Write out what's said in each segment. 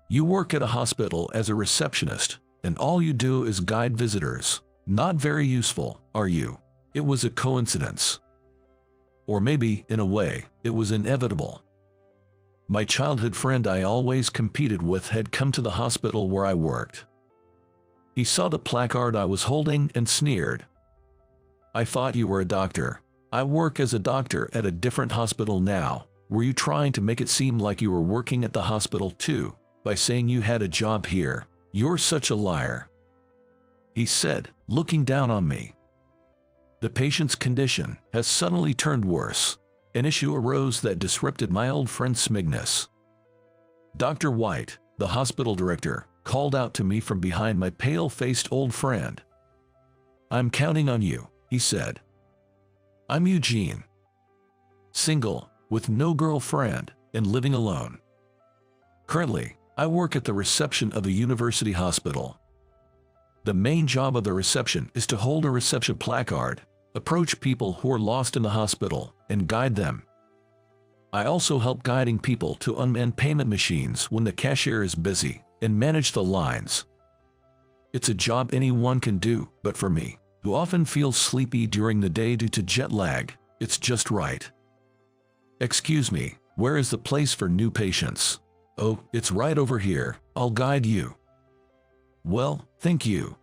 You work at a hospital as a receptionist, and all you do is guide visitors. Not very useful, are you? It was a coincidence. Or maybe, in a way, it was inevitable. My childhood friend I always competed with had come to the hospital where I worked. He saw the placard I was holding and sneered. "I thought you were a doctor." "I work as a doctor at a different hospital now." "Were you trying to make it seem like you were working at the hospital too, by saying you had a job here? You're such a liar," he said, looking down on me. The patient's condition has suddenly turned worse. An issue arose that disrupted my old friend's smugness. Dr. White, the hospital director, called out to me from behind my pale-faced old friend. "I'm counting on you," he said. "I'm Eugene. Single, with no girlfriend, and living alone. Currently, I work at the reception of a university hospital. The main job of the reception is to hold a reception placard, approach people who are lost in the hospital, and guide them. I also help guiding people to unmanned payment machines when the cashier is busy, and manage the lines. It's a job anyone can do, but for me, who often feels sleepy during the day due to jet lag, it's just right." "Excuse me, where is the place for new patients?" "Oh, it's right over here. I'll guide you." "Well, thank you."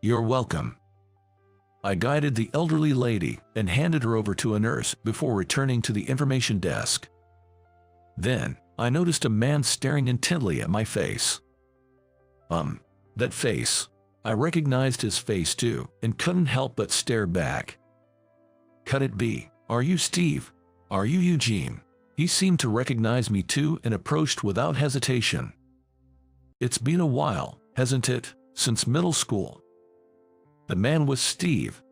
"You're welcome." I guided the elderly lady and handed her over to a nurse before returning to the information desk. Then, I noticed a man staring intently at my face. That face. I recognized his face too, and couldn't help but stare back. Could it be? "Are you Steve? Are you Eugene?" He seemed to recognize me too and approached without hesitation. "It's been a while, hasn't it, since middle school?" The man was Steve.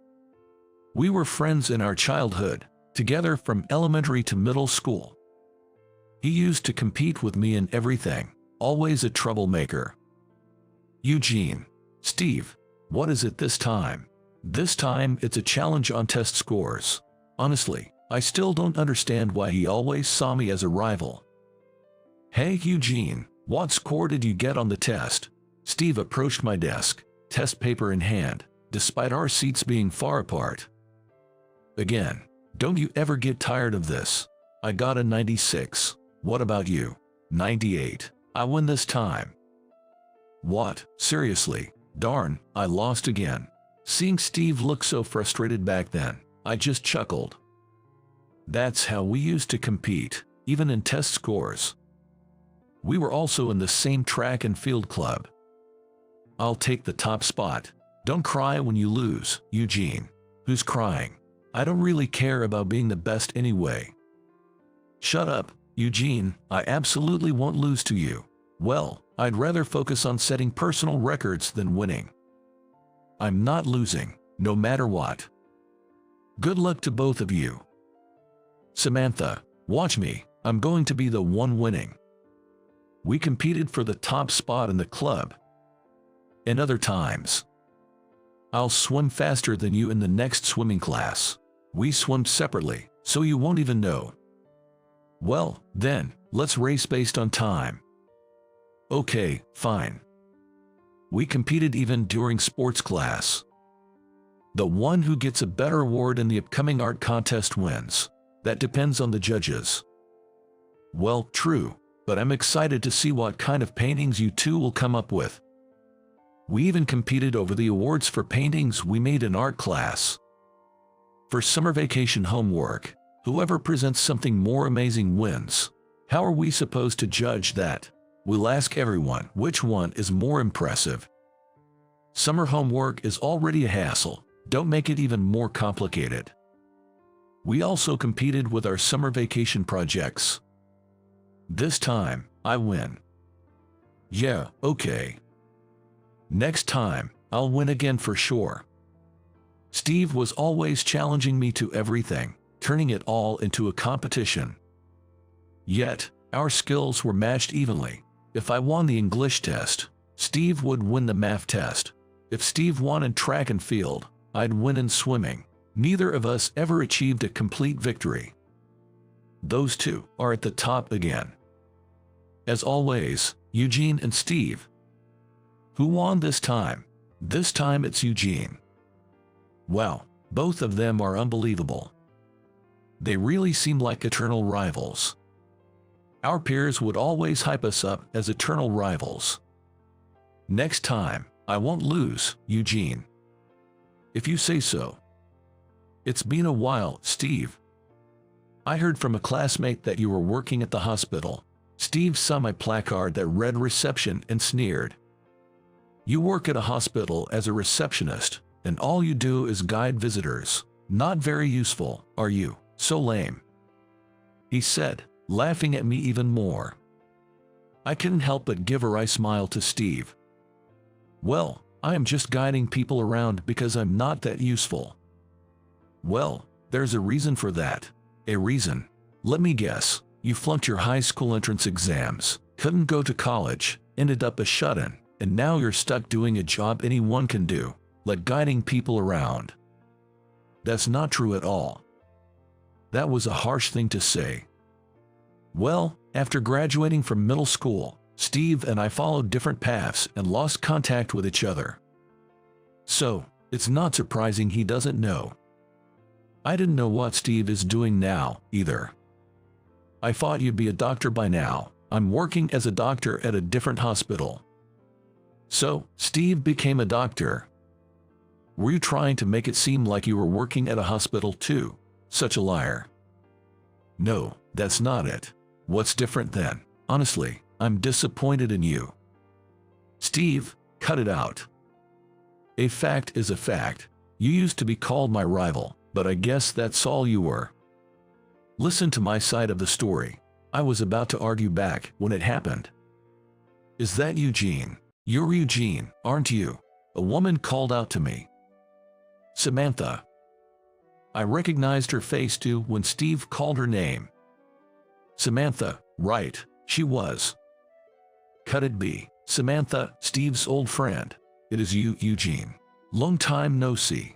We were friends in our childhood, together from elementary to middle school. He used to compete with me in everything, always a troublemaker. "Eugene." "Steve, what is it this time?" "This time it's a challenge on test scores. Honestly, I still don't understand why he always saw me as a rival." "Hey Eugene, what score did you get on the test?" Steve approached my desk, test paper in hand, despite our seats being far apart. "Again, don't you ever get tired of this?" "I got a 96. What about you?" 98. "I win this time." "What, seriously? Darn, I lost again." Seeing Steve look so frustrated back then, I just chuckled. That's how we used to compete, even in test scores. We were also in the same track and field club. "I'll take the top spot." "Don't cry when you lose, Eugene." "Who's crying? I don't really care about being the best anyway." "Shut up, Eugene, I absolutely won't lose to you." "Well, I'd rather focus on setting personal records than winning." "I'm not losing, no matter what." "Good luck to both of you." "Samantha, watch me, I'm going to be the one winning." We competed for the top spot in the club. And other times, "I'll swim faster than you in the next swimming class." We swim separately, so you won't even know. "Well, then, let's race based on time." "Okay, fine." We competed even during sports class. The one who gets a better award in the upcoming art contest wins. That depends on the judges. Well, true, but I'm excited to see what kind of paintings you two will come up with. We even competed over the awards for paintings we made in art class. For summer vacation homework, whoever presents something more amazing wins. How are we supposed to judge that? We'll ask everyone which one is more impressive. Summer homework is already a hassle, don't make it even more complicated. We also competed with our summer vacation projects. This time, I win. Yeah, okay. Next time, I'll win again for sure. Steve was always challenging me to everything, turning it all into a competition. Yet, our skills were matched evenly. If I won the English test, Steve would win the math test. If Steve won in track and field, I'd win in swimming. Neither of us ever achieved a complete victory. Those two are at the top again. As always, Eugene and Steve. Who won this time? This time it's Eugene. Wow, both of them are unbelievable. They really seem like eternal rivals. Our peers would always hype us up as eternal rivals. Next time, I won't lose, Eugene. If you say so. It's been a while, Steve. I heard from a classmate that you were working at the hospital. Steve saw my placard that read reception and sneered. You work at a hospital as a receptionist, and all you do is guide visitors. Not very useful, are you? So lame. He said, laughing at me even more. I couldn't help but give a wry smile to Steve. Well, I am just guiding people around because I'm not that useful. Well, there's a reason for that. A reason. Let me guess. You flunked your high school entrance exams, couldn't go to college, ended up a shut-in, and now you're stuck doing a job anyone can do, like guiding people around. That's not true at all. That was a harsh thing to say. Well, after graduating from middle school, Steve and I followed different paths and lost contact with each other. So, it's not surprising he doesn't know. I didn't know what Steve is doing now, either. I thought you'd be a doctor by now. I'm working as a doctor at a different hospital. So, Steve became a doctor. Were you trying to make it seem like you were working at a hospital too? Such a liar. No, that's not it. What's different then? Honestly, I'm disappointed in you. Steve, cut it out. A fact is a fact. You used to be called my rival, but I guess that's all you were. Listen to my side of the story. I was about to argue back when it happened. Is that Eugene? You're Eugene, aren't you? A woman called out to me. Samantha. I recognized her face too when Steve called her name. Samantha, right, she was. Could it be Samantha, Steve's old friend? It is you, Eugene. Long time no see.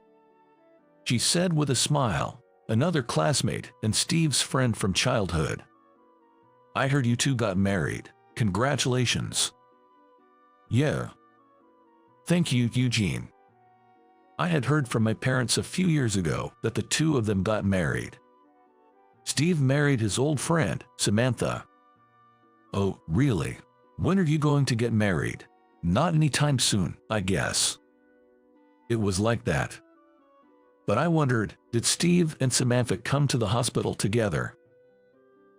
She said with a smile, another classmate and Steve's friend from childhood. I heard you two got married. Congratulations. Yeah. Thank you, Eugene. I had heard from my parents a few years ago that the two of them got married. Steve married his old friend, Samantha. Oh, really? When are you going to get married? Not anytime soon, I guess. It was like that. But I wondered, did Steve and Samantha come to the hospital together?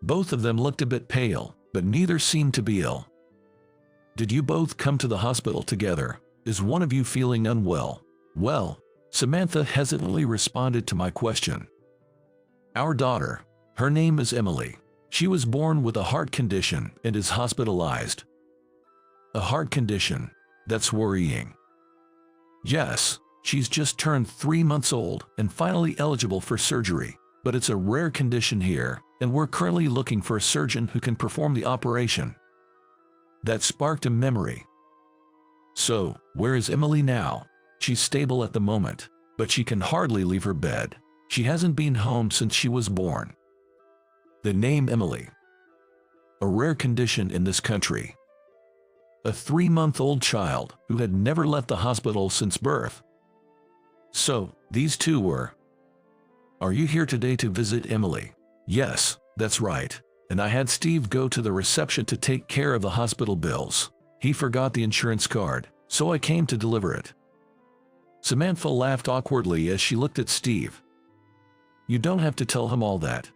Both of them looked a bit pale, but neither seemed to be ill. Did you both come to the hospital together? Is one of you feeling unwell? Well, Samantha hesitantly responded to my question. Our daughter, her name is Emily. She was born with a heart condition and is hospitalized. A heart condition? That's worrying. Yes. She's just turned 3 months old and finally eligible for surgery, but it's a rare condition here, and we're currently looking for a surgeon who can perform the operation. That sparked a memory. So, where is Emily now? She's stable at the moment, but she can hardly leave her bed. She hasn't been home since she was born. The name Emily. A rare condition in this country. A 3-month-old child who had never left the hospital since birth. So, these two were. Are you here today to visit Emily? Yes, that's right. And I had Steve go to the reception to take care of the hospital bills. He forgot the insurance card, so I came to deliver it. Samantha laughed awkwardly as she looked at Steve. You don't have to tell him all that.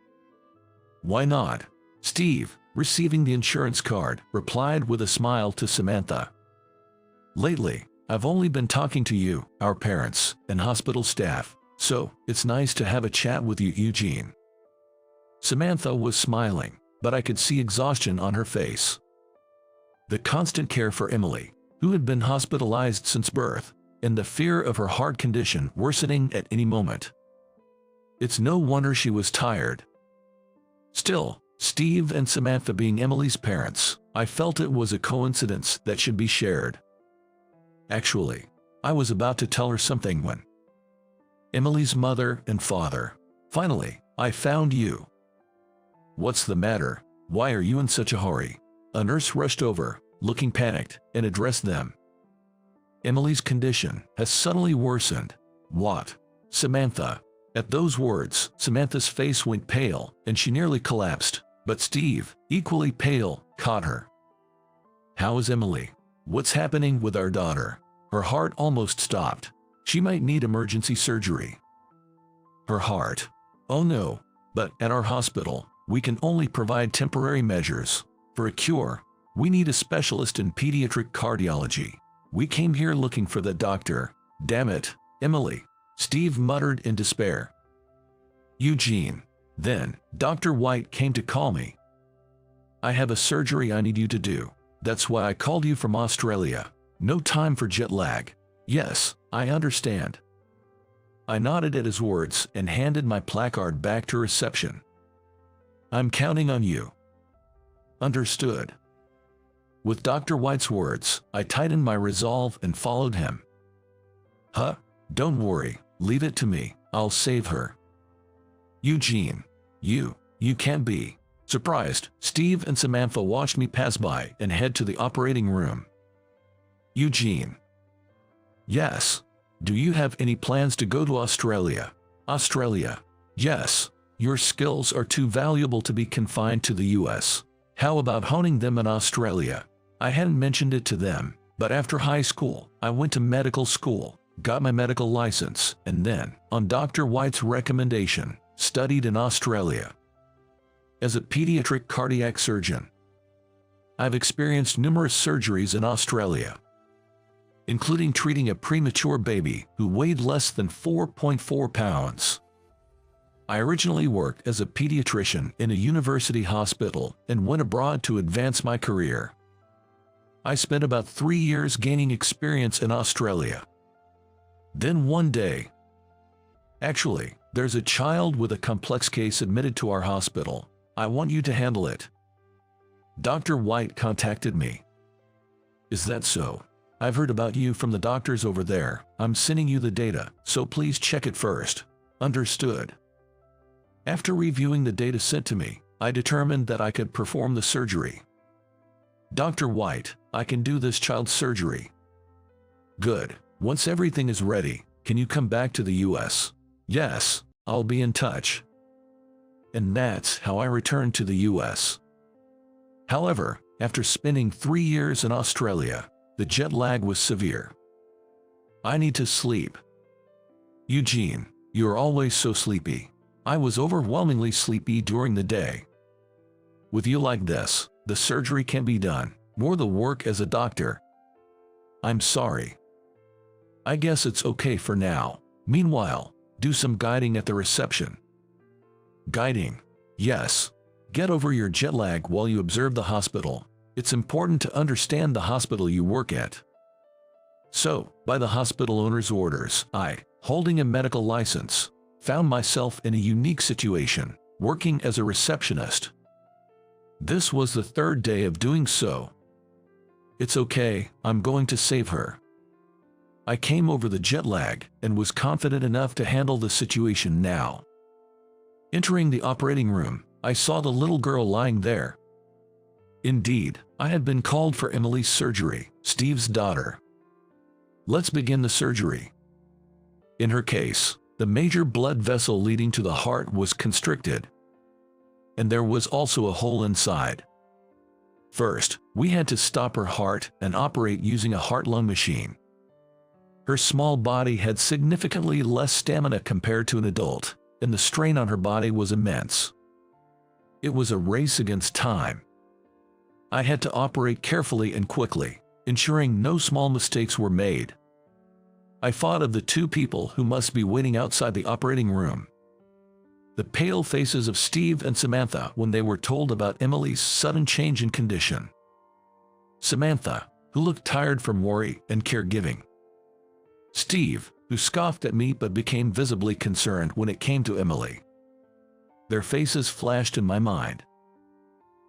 Why not? Steve, receiving the insurance card, replied with a smile to Samantha. Lately, I've only been talking to you, our parents, and hospital staff, so it's nice to have a chat with you, Eugene. Samantha was smiling, but I could see exhaustion on her face. The constant care for Emily, who had been hospitalized since birth, and the fear of her heart condition worsening at any moment. It's no wonder she was tired. Still, Steve and Samantha being Emily's parents, I felt it was a coincidence that should be shared. Actually, I was about to tell her something when Emily's mother and father. Finally, I found you. What's the matter? Why are you in such a hurry? A nurse rushed over, looking panicked, and addressed them. Emily's condition has suddenly worsened. What? Samantha. At those words, Samantha's face went pale, and she nearly collapsed. But Steve, equally pale, caught her. How is Emily? What's happening with our daughter? Her heart almost stopped. She might need emergency surgery. Her heart. Oh no. But at our hospital, we can only provide temporary measures. For a cure, we need a specialist in pediatric cardiology. We came here looking for the doctor. Damn it, Emily. Steve muttered in despair. Eugene. Then, Dr. White came to call me. I have a surgery I need you to do. That's why I called you from Australia. No time for jet lag. Yes, I understand. I nodded at his words and handed my placard back to reception. I'm counting on you. Understood. With Dr. White's words, I tightened my resolve and followed him. Huh? Don't worry, leave it to me, I'll save her. Eugene. You can't be. Surprised, Steve and Samantha watched me pass by and head to the operating room. Eugene. Yes. Do you have any plans to go to Australia? Australia. Yes. Your skills are too valuable to be confined to the US. How about honing them in Australia? I hadn't mentioned it to them, but after high school, I went to medical school, got my medical license, and then, on Dr. White's recommendation, studied in Australia. As a pediatric cardiac surgeon, I've experienced numerous surgeries in Australia, including treating a premature baby who weighed less than 4.4 pounds. I originally worked as a pediatrician in a university hospital and went abroad to advance my career. I spent about 3 years gaining experience in Australia. Then one day, actually, there's a child with a complex case admitted to our hospital. I want you to handle it. Dr. White contacted me. Is that so? I've heard about you from the doctors over there. I'm sending you the data, so please check it first. Understood. After reviewing the data sent to me, I determined that I could perform the surgery. Dr. White, I can do this child's surgery. Good. Once everything is ready, can you come back to the US? Yes, I'll be in touch. And that's how I returned to the US. However, after spending 3 years in Australia, the jet lag was severe. I need to sleep. Eugene, you're always so sleepy. I was overwhelmingly sleepy during the day. With you like this, the surgery can be done, more the work as a doctor. I'm sorry. I guess it's okay for now. Meanwhile, do some guiding at the reception. Guiding? Yes. Get over your jet lag while you observe the hospital. It's important to understand the hospital you work at. So, by the hospital owner's orders, I, holding a medical license, found myself in a unique situation, working as a receptionist. This was the 3rd day of doing so. It's okay, I'm going to save her. I came over the jet lag and was confident enough to handle the situation now. Entering the operating room, I saw the little girl lying there. Indeed, I had been called for Emily's surgery, Steve's daughter. Let's begin the surgery. In her case, the major blood vessel leading to the heart was constricted, and there was also a hole inside. First, we had to stop her heart and operate using a heart-lung machine. Her small body had significantly less stamina compared to an adult, and the strain on her body was immense. It was a race against time. I had to operate carefully and quickly, ensuring no small mistakes were made. I thought of the 2 people who must be waiting outside the operating room. The pale faces of Steve and Samantha when they were told about Emily's sudden change in condition. Samantha, who looked tired from worry and caregiving. Steve, who scoffed at me but became visibly concerned when it came to Emily. Their faces flashed in my mind.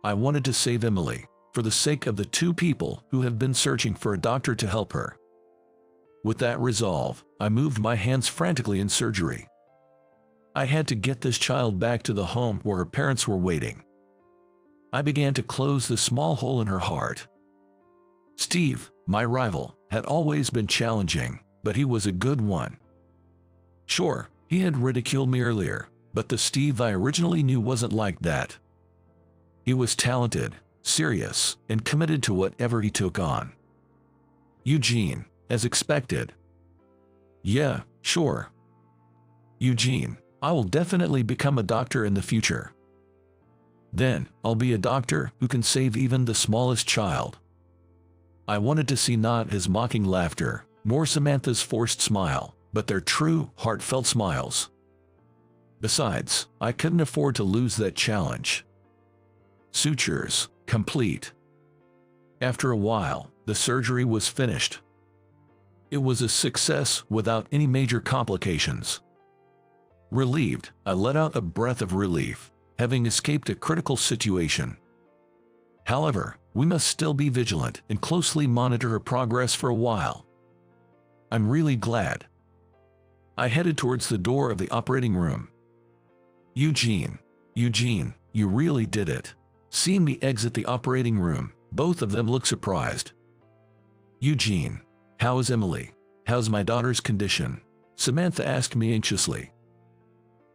I wanted to save Emily, for the sake of the 2 people who have been searching for a doctor to help her. With that resolve, I moved my hands frantically in surgery. I had to get this child back to the home where her parents were waiting. I began to close the small hole in her heart. Steve, my rival, had always been challenging, but he was a good one. Sure, he had ridiculed me earlier, but the Steve I originally knew wasn't like that. He was talented, serious, and committed to whatever he took on. Eugene, as expected. Yeah, sure. Eugene, I will definitely become a doctor in the future. Then, I'll be a doctor who can save even the smallest child. I wanted to see not his mocking laughter, nor Samantha's forced smile, but their true, heartfelt smiles. Besides, I couldn't afford to lose that challenge. Sutures, complete. After a while, the surgery was finished. It was a success without any major complications. Relieved, I let out a breath of relief, having escaped a critical situation. However, we must still be vigilant and closely monitor her progress for a while. I'm really glad. I headed towards the door of the operating room. Eugene, you really did it. Seeing me exit the operating room, both of them looked surprised. Eugene, how is Emily? How's my daughter's condition? Samantha asked me anxiously.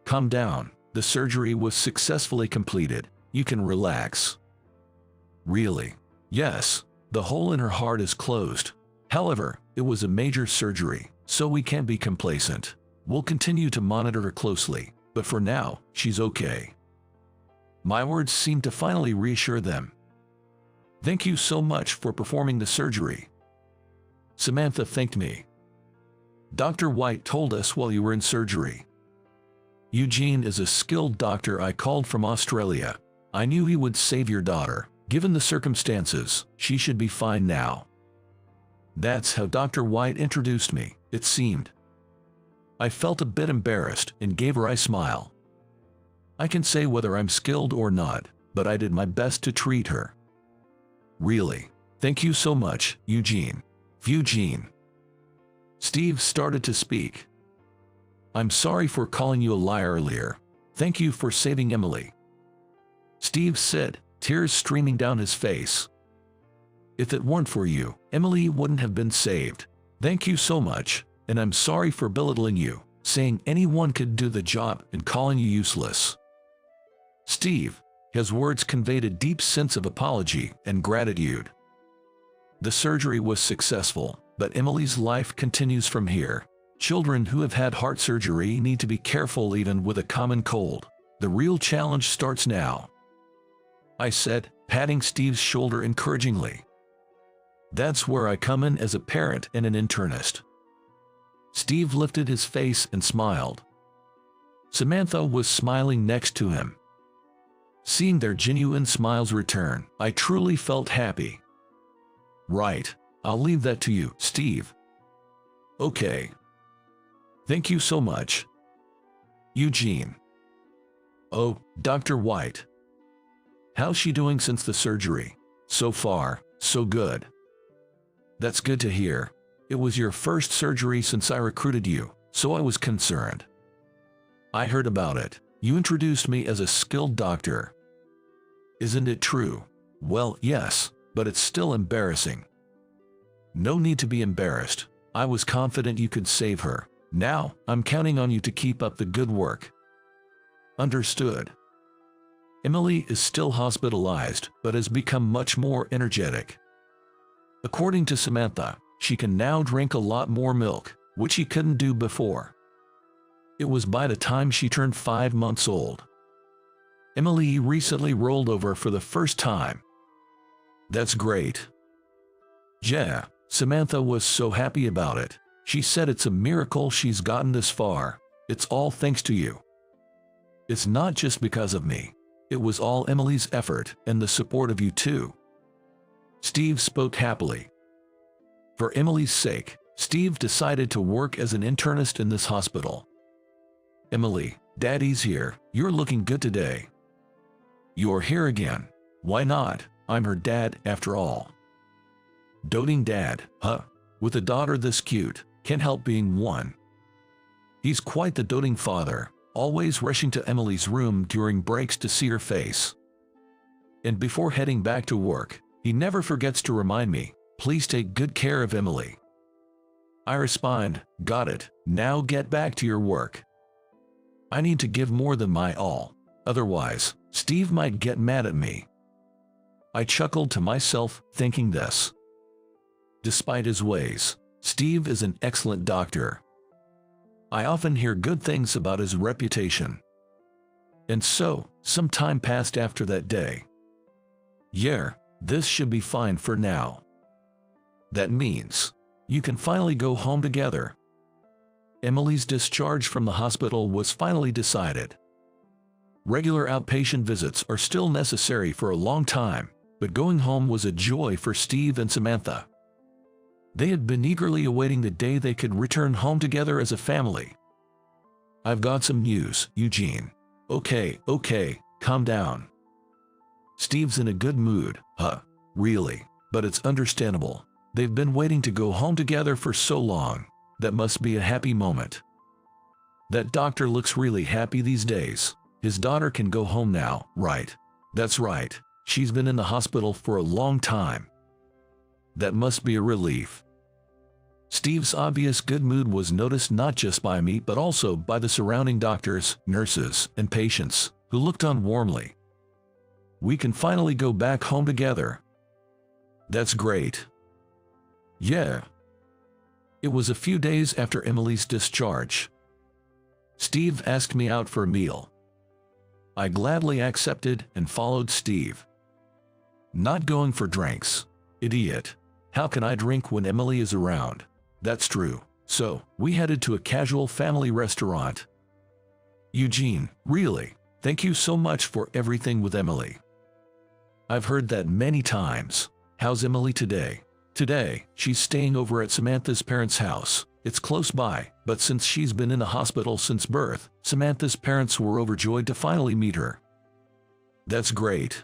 Calm down, the surgery was successfully completed. You can relax. Really? Yes, the hole in her heart is closed. However, it was a major surgery, so we can't be complacent. We'll continue to monitor her closely, but for now, she's okay. My words seemed to finally reassure them. Thank you so much for performing the surgery. Samantha thanked me. Dr. White told us while you were in surgery. Eugene is a skilled doctor I called from Australia. I knew he would save your daughter. Given the circumstances, she should be fine now. That's how Dr. White introduced me, it seemed. I felt a bit embarrassed and gave her a smile. I can say whether I'm skilled or not, but I did my best to treat her. Really. Thank you so much, Eugene. Eugene. Steve started to speak. I'm sorry for calling you a liar earlier. Thank you for saving Emily. Steve said, tears streaming down his face. If it weren't for you, Emily wouldn't have been saved. Thank you so much, and I'm sorry for belittling you, saying anyone could do the job and calling you useless. Steve, his words conveyed a deep sense of apology and gratitude. The surgery was successful, but Emily's life continues from here. Children who have had heart surgery need to be careful even with a common cold. The real challenge starts now. I said, patting Steve's shoulder encouragingly. That's where I come in as a parent and an internist. Steve lifted his face and smiled. Samantha was smiling next to him. Seeing their genuine smiles return, I truly felt happy. Right, I'll leave that to you, Steve. Okay. Thank you so much. Eugene. Oh, Dr. White. How's she doing since the surgery? So far, so good. That's good to hear. It was your first surgery since I recruited you, so I was concerned. I heard about it. You introduced me as a skilled doctor. Isn't it true? Well, yes, but it's still embarrassing. No need to be embarrassed. I was confident you could save her. Now, I'm counting on you to keep up the good work. Understood. Emily is still hospitalized, but has become much more energetic. According to Samantha, she can now drink a lot more milk, which she couldn't do before. It was by the time she turned 5 months old. Emily recently rolled over for the first time. That's great. Yeah, Samantha was so happy about it. She said it's a miracle she's gotten this far. It's all thanks to you. It's not just because of me. It was all Emily's effort and the support of you too. Steve spoke happily. For Emily's sake, Steve decided to work as an internist in this hospital. Emily, Daddy's here. You're looking good today. You're here again. Why not? I'm her dad after all. Doting dad, huh? With a daughter this cute, can't help being one. He's quite the doting father, always rushing to Emily's room during breaks to see her face. And before heading back to work, he never forgets to remind me, Please take good care of Emily. I respond, got it, now get back to your work. I need to give more than my all, otherwise, Steve might get mad at me. I chuckled to myself, thinking this. Despite his ways, Steve is an excellent doctor. I often hear good things about his reputation. And so, some time passed after that day. Yeah, this should be fine for now. That means you can finally go home together. Emily's discharge from the hospital was finally decided. Regular outpatient visits are still necessary for a long time, but going home was a joy for Steve and Samantha. They had been eagerly awaiting the day they could return home together as a family. I've got some news, Eugene. Okay, calm down. Steve's in a good mood, really, but it's understandable. They've been waiting to go home together for so long. That must be a happy moment. That doctor looks really happy these days. His daughter can go home now, right? That's right. She's been in the hospital for a long time. That must be a relief. Steve's obvious good mood was noticed not just by me but also by the surrounding doctors, nurses, and patients, who looked on warmly. We can finally go back home together. That's great. Yeah. It was a few days after Emily's discharge. Steve asked me out for a meal. I gladly accepted and followed Steve. Not going for drinks. Idiot. How can I drink when Emily is around? That's true. So, we headed to a casual family restaurant. Eugene, really, thank you so much for everything with Emily. I've heard that many times. How's Emily today? Today, she's staying over at Samantha's parents' house. It's close by, but since she's been in the hospital since birth, Samantha's parents were overjoyed to finally meet her. That's great.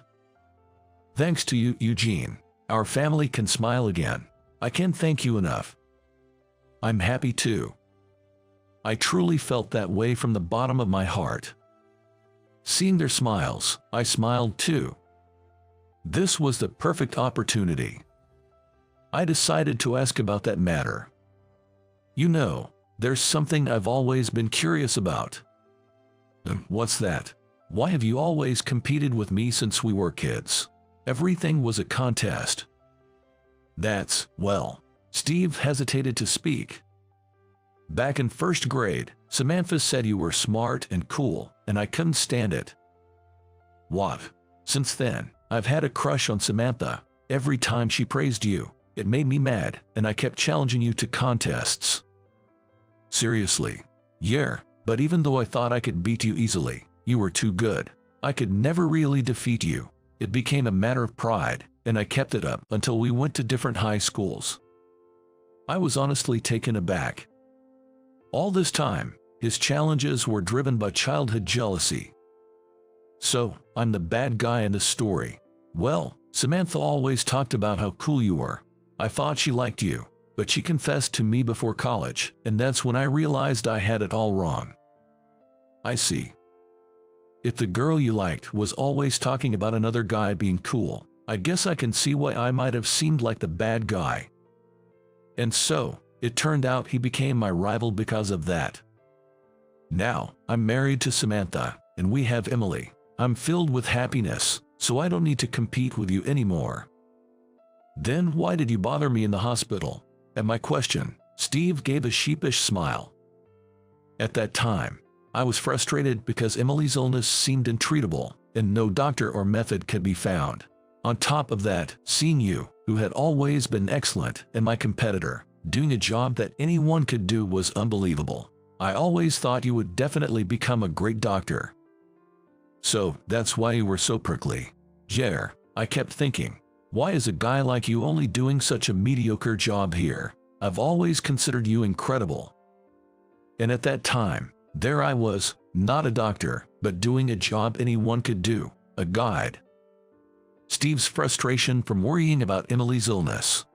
Thanks to you, Eugene. Our family can smile again. I can't thank you enough. I'm happy too. I truly felt that way from the bottom of my heart. Seeing their smiles, I smiled too. This was the perfect opportunity. I decided to ask about that matter. You know, there's something I've always been curious about. What's that? Why have you always competed with me since we were kids? Everything was a contest. Well, Steve hesitated to speak. Back in first grade, Samantha said you were smart and cool, and I couldn't stand it. What? Since then, I've had a crush on Samantha. Every time she praised you, it made me mad, and I kept challenging you to contests. Seriously? Yeah, but even though I thought I could beat you easily, you were too good. I could never really defeat you. It became a matter of pride, and I kept it up until we went to different high schools. I was honestly taken aback. All this time, his challenges were driven by childhood jealousy. So, I'm the bad guy in the story. Well, Samantha always talked about how cool you were. I thought she liked you, but she confessed to me before college, and that's when I realized I had it all wrong. I see. If the girl you liked was always talking about another guy being cool, I guess I can see why I might have seemed like the bad guy. And so, it turned out he became my rival because of that. Now, I'm married to Samantha, and we have Emily. I'm filled with happiness, so I don't need to compete with you anymore. Then why did you bother me in the hospital? At my question, Steve gave a sheepish smile. At that time, I was frustrated because Emily's illness seemed untreatable, and no doctor or method could be found. On top of that, seeing you, who had always been excellent, and my competitor, doing a job that anyone could do was unbelievable. I always thought you would definitely become a great doctor. So, that's why you were so prickly. Yeah, I kept thinking, why is a guy like you only doing such a mediocre job here? I've always considered you incredible. And at that time, there I was, not a doctor, but doing a job anyone could do, a guide. Steve's frustration from worrying about Emily's illness.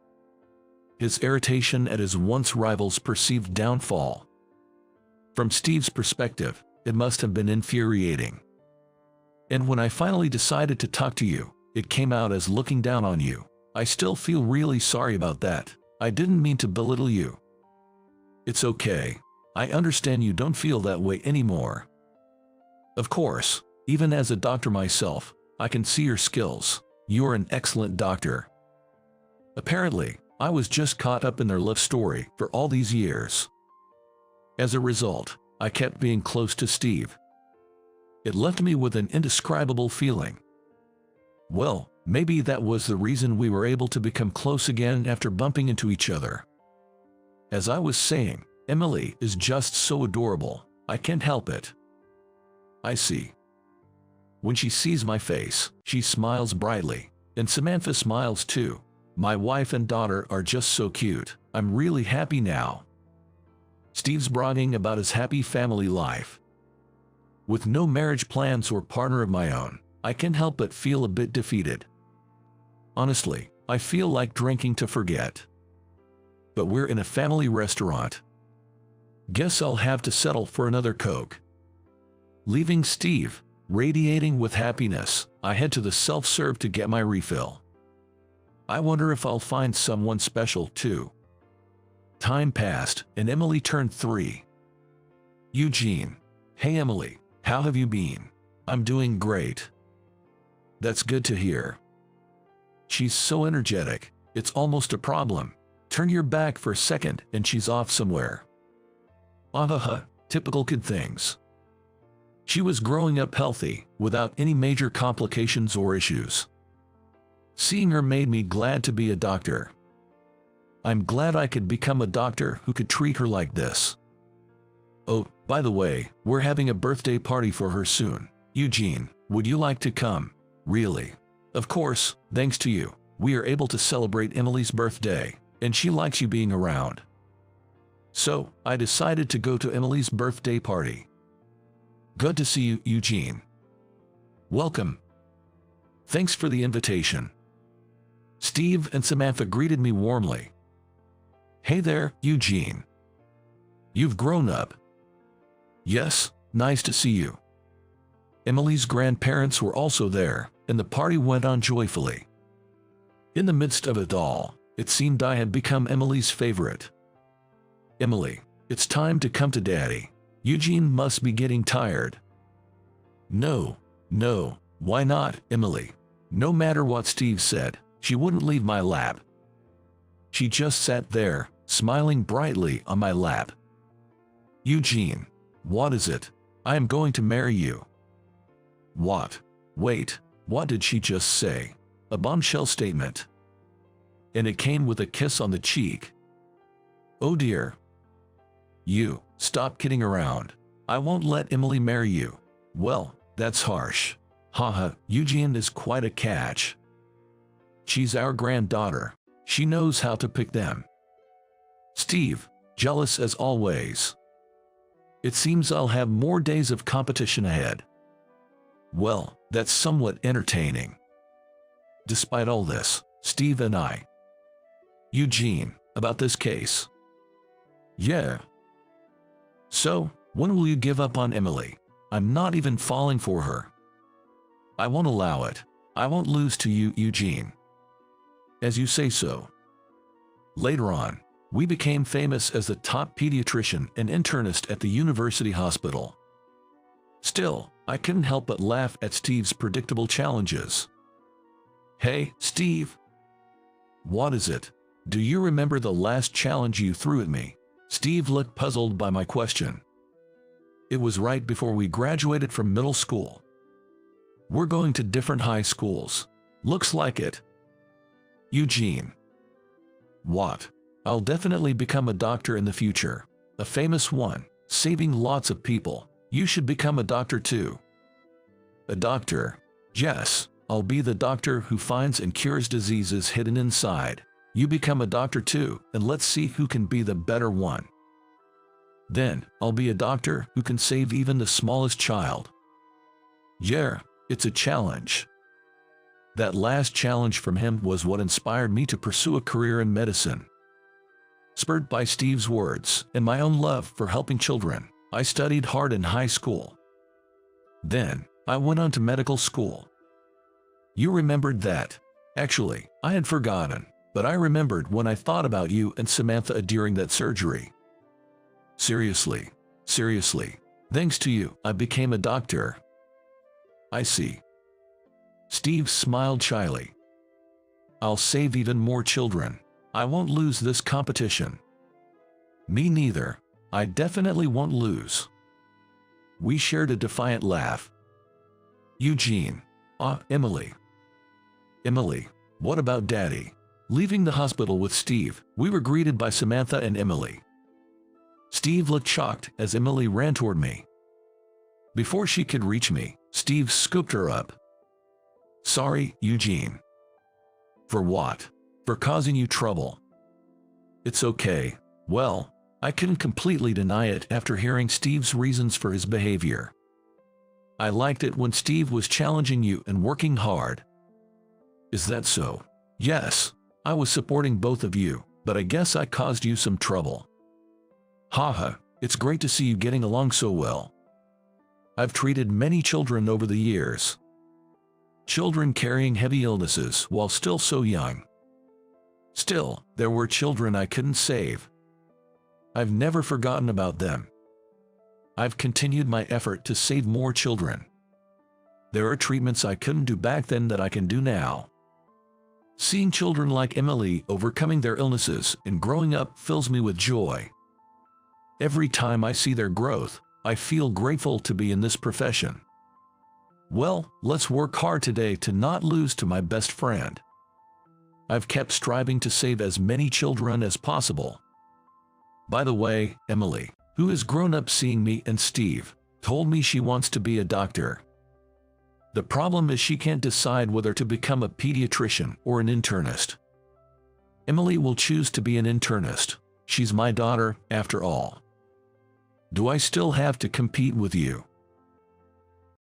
His irritation at his once rival's perceived downfall. From Steve's perspective, it must have been infuriating. And when I finally decided to talk to you, it came out as looking down on you. I still feel really sorry about that. I didn't mean to belittle you. It's okay. I understand you don't feel that way anymore. Of course, even as a doctor myself, I can see your skills. You're an excellent doctor. Apparently, I was just caught up in their love story for all these years. As a result, I kept being close to Steve. It left me with an indescribable feeling. Well, maybe that was the reason we were able to become close again after bumping into each other. As I was saying, Emily is just so adorable. I can't help it. I see. When she sees my face, she smiles brightly, and Samantha smiles too. My wife and daughter are just so cute. I'm really happy now. Steve's bragging about his happy family life. With no marriage plans or partner of my own, I can't help but feel a bit defeated. Honestly, I feel like drinking to forget. But we're in a family restaurant. Guess I'll have to settle for another Coke. Leaving Steve, radiating with happiness, I head to the self-serve to get my refill. I wonder if I'll find someone special too. Time passed, and Emily turned 3. Eugene. Hey Emily, how have you been? I'm doing great. That's good to hear. She's so energetic, it's almost a problem. Turn your back for a second and she's off somewhere. Typical kid things. She was growing up healthy, without any major complications or issues. Seeing her made me glad to be a doctor. I'm glad I could become a doctor who could treat her like this. Oh, by the way, we're having a birthday party for her soon. Eugene, would you like to come? Really? Of course, thanks to you, we are able to celebrate Emily's birthday, and she likes you being around. So, I decided to go to Emily's birthday party. Good to see you, Eugene. Welcome. Thanks for the invitation. Steve and Samantha greeted me warmly. Hey there, Eugene. You've grown up. Yes, nice to see you. Emily's grandparents were also there, and the party went on joyfully. In the midst of it all, it seemed I had become Emily's favorite. Emily, it's time to come to Daddy. Eugene must be getting tired. No, why not, Emily? No matter what Steve said, she wouldn't leave my lap. She just sat there, smiling brightly on my lap. Eugene, what is it? I am going to marry you. What? Wait, what did she just say? A bombshell statement. And it came with a kiss on the cheek. Oh dear. You, stop kidding around. I won't let Emily marry you. Well, that's harsh. Eugene is quite a catch. She's our granddaughter. She knows how to pick them. Steve, jealous as always. It seems I'll have more days of competition ahead. Well, that's somewhat entertaining. Despite all this, Steve and I. Eugene, about this case. Yeah. So, when will you give up on Emily? I'm not even falling for her. I won't allow it. I won't lose to you, Eugene. As you say so. Later on, we became famous as the top pediatrician and internist at the university hospital. Still, I couldn't help but laugh at Steve's predictable challenges. Hey, Steve. What is it? Do you remember the last challenge you threw at me? Steve looked puzzled by my question. It was right before we graduated from middle school. We're going to different high schools. Looks like it. Eugene. What? I'll definitely become a doctor in the future. A famous one, saving lots of people. You should become a doctor too. A doctor? Yes, I'll be the doctor who finds and cures diseases hidden inside. You become a doctor too, and let's see who can be the better one. Then, I'll be a doctor who can save even the smallest child. Yeah, it's a challenge. That last challenge from him was what inspired me to pursue a career in medicine. Spurred by Steve's words and my own love for helping children, I studied hard in high school. Then, I went on to medical school. You remembered that. Actually, I had forgotten, but I remembered when I thought about you and Samantha during that surgery. Seriously, seriously, thanks to you, I became a doctor. I see. Steve smiled shyly. I'll save even more children. I won't lose this competition. Me neither. I definitely won't lose. We shared a defiant laugh. Eugene. Emily. Emily, what about Daddy? Leaving the hospital with Steve, we were greeted by Samantha and Emily. Steve looked shocked as Emily ran toward me. Before she could reach me, Steve scooped her up. Sorry, Eugene. For what? For causing you trouble. It's okay. Well, I couldn't completely deny it after hearing Steve's reasons for his behavior. I liked it when Steve was challenging you and working hard. Is that so? Yes, I was supporting both of you, but I guess I caused you some trouble. Haha, it's great to see you getting along so well. I've treated many children over the years. Children carrying heavy illnesses while still so young. Still, there were children I couldn't save. I've never forgotten about them. I've continued my effort to save more children. There are treatments I couldn't do back then that I can do now. Seeing children like Emily overcoming their illnesses and growing up fills me with joy. Every time I see their growth, I feel grateful to be in this profession. Well, let's work hard today to not lose to my best friend. I've kept striving to save as many children as possible. By the way, Emily, who has grown up seeing me and Steve, told me she wants to be a doctor. The problem is she can't decide whether to become a pediatrician or an internist. Emily will choose to be an internist. She's my daughter, after all. Do I still have to compete with you?